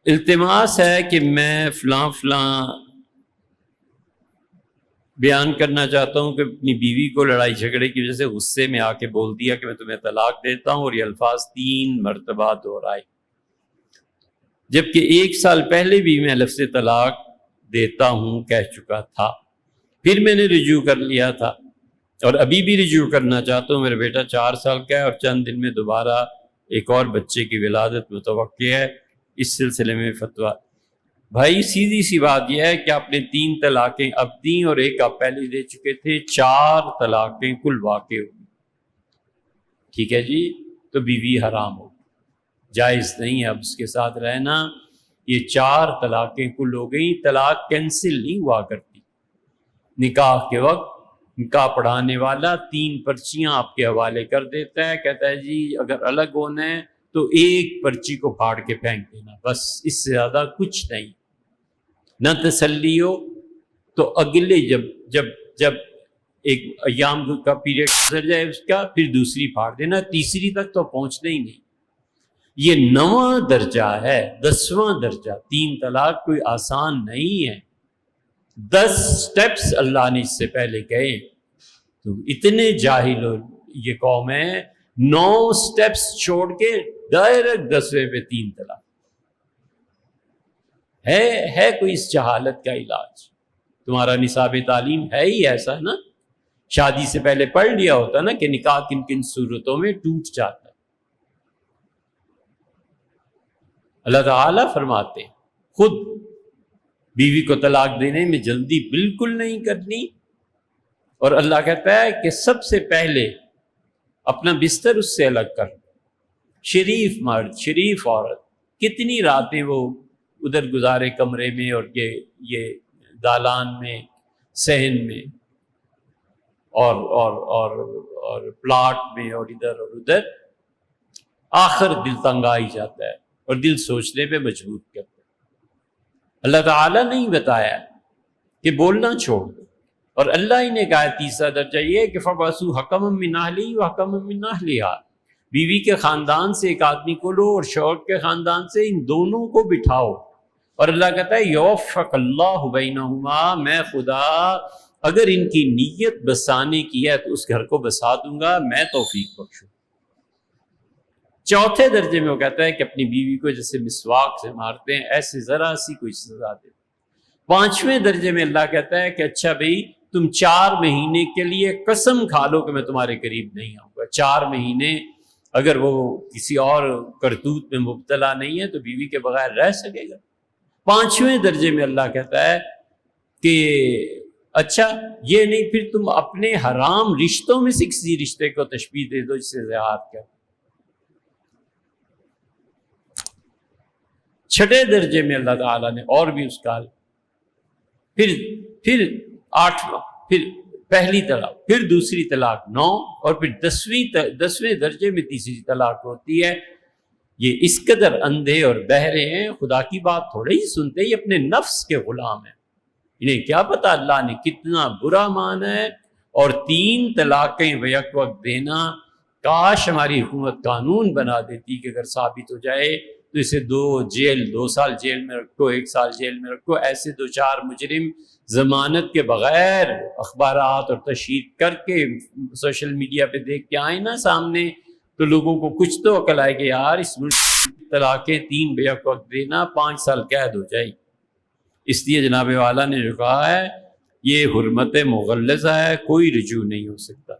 التماس ہے کہ میں فلاں بیان کرنا چاہتا ہوں کہ اپنی بیوی کو لڑائی جھگڑے کی وجہ سے غصے میں آ کے بول دیا کہ میں تمہیں طلاق دیتا ہوں، اور یہ الفاظ 3 مرتبہ دہرائے، جبکہ 1 سال پہلے بھی میں لفظ طلاق دیتا ہوں کہہ چکا تھا، پھر میں نے رجوع کر لیا تھا اور ابھی بھی رجوع کرنا چاہتا ہوں۔ میرا بیٹا 4 سال کا ہے اور چند دن میں دوبارہ ایک اور بچے کی ولادت متوقع ہے، اس سلسلے میں فتویٰ۔ بھائی سیدھی سی بات یہ ہے کہ آپ نے 3 طلاقیں اب دیں اور ایک آپ پہلے دے چکے تھے، 4 طلاقیں کل واقع ہوئی، ٹھیک ہے جی؟ تو بیوی حرام ہو، جائز نہیں ہے اب اس کے ساتھ رہنا۔ یہ 4 طلاقیں کل ہو گئیں، طلاق کینسل نہیں ہوا کرتی۔ نکاح کے وقت نکاح پڑھانے والا 3 پرچیاں آپ کے حوالے کر دیتا ہے، کہتا ہے جی اگر الگ ہونا ہے تو ایک پرچی کو پھاڑ کے پھینک دینا، بس اس سے زیادہ کچھ نہیں۔ نہ تسلی ہو تو اگلے جب ایک ایام کا پیریڈ گزر جائے اس کا، پھر دوسری پھاڑ دینا، تیسری تک تو پہنچنا ہی نہیں۔ یہ 9واں درجہ ہے، 10واں درجہ۔ 3 طلاق کوئی آسان نہیں ہے، 10 سٹیپس اللہ نے اس سے پہلے کہے۔ تو اتنے جاہل ہو یہ قوم ہے، 9 سٹیپس چھوڑ کے ڈائریکٹ 10ویں پہ 3 طلاق۔ ہے کوئی اس جہالت کا علاج؟ تمہارا نصاب تعلیم ہے ہی ایسا نا، شادی سے پہلے پڑھ لیا ہوتا نا کہ نکاح کن کن صورتوں میں ٹوٹ جاتا ہے۔ اللہ تعالیٰ فرماتے ہیں خود بیوی کو طلاق دینے میں جلدی بالکل نہیں کرنی، اور اللہ کہتا ہے کہ سب سے پہلے اپنا بستر اس سے الگ کر۔ شریف مرد، شریف عورت کتنی راتیں وہ ادھر گزارے کمرے میں اور یہ دالان میں، صحن میں اور پلاٹ میں اور ادھر اور ادھر، آخر دل تنگ آ ہی جاتا ہے اور دل سوچنے پہ مجبور کرتا ہے۔ اللہ تعالیٰ نہیں بتایا کہ بولنا چھوڑ دو، اور اللہ ہی نے کہا تیسرا درجہ یہ ہے کہ فَبَعَثُوا حَكَمًا مِّنْ أَهْلِهِ وَحَكَمًا مِّنْ أَهْلِهَا، بیوی کے خاندان سے ایک آدمی کو لو اور شوہر کے خاندان سے، ان دونوں کو بٹھاؤ۔ اور اللہ کہتا ہے یوفق اللہ بینہما، میں خدا اگر ان کی نیت بسانے کی ہے تو اس گھر کو بسا دوں گا، میں توفیق بخشوں۔ چوتھے درجے میں وہ کہتا ہے کہ اپنی بیوی کو جیسے مسواک سے مارتے ہیں ایسے ذرا سی کوئی سزا دے۔ 5ویں درجے میں اللہ کہتا ہے کہ اچھا بھئی تم 4 مہینے کے لیے قسم کھا لو کہ میں تمہارے قریب نہیں آؤں گا۔ 4 مہینے اگر وہ کسی اور کرتوت میں مبتلا نہیں ہے تو بیوی کے بغیر رہ سکے گا۔ 5ویں درجے میں اللہ کہتا ہے کہ اچھا یہ نہیں، پھر تم اپنے حرام رشتوں میں سے کسی رشتے کو تشبیہ دے دو جس سے زہار کر۔ 6 درجے میں اللہ تعالیٰ نے اور بھی اس کا، پھر 8واں، پھر پہلی طلاق، پھر دوسری طلاق 9، اور پھر 10ویں درجے میں تیسری طلاق ہوتی ہے۔ یہ اس قدر اندھے اور بہرے ہیں، خدا کی بات تھوڑے ہی سنتے، یہ اپنے نفس کے غلام ہیں، انہیں کیا پتا اللہ نے کتنا برا مانا ہے۔ اور 3 طلاقیں بیک وقت دینا، کاش ہماری حکومت قانون بنا دیتی کہ اگر ثابت ہو جائے تو اسے 2 سال جیل میں رکھو، 1 سال جیل میں رکھو۔ ایسے 2-4 مجرم ضمانت کے بغیر اخبارات اور تشہیر کر کے سوشل میڈیا پہ دیکھ کے آئے نا سامنے، تو لوگوں کو کچھ تو عقل آئے کہ یار اس ملک طلاقیں 3 بیک وقت دینا 5 سال قید ہو جائے۔ اس لیے جناب والا نے جو کہا ہے یہ حرمت مغلظہ ہے، کوئی رجوع نہیں ہو سکتا۔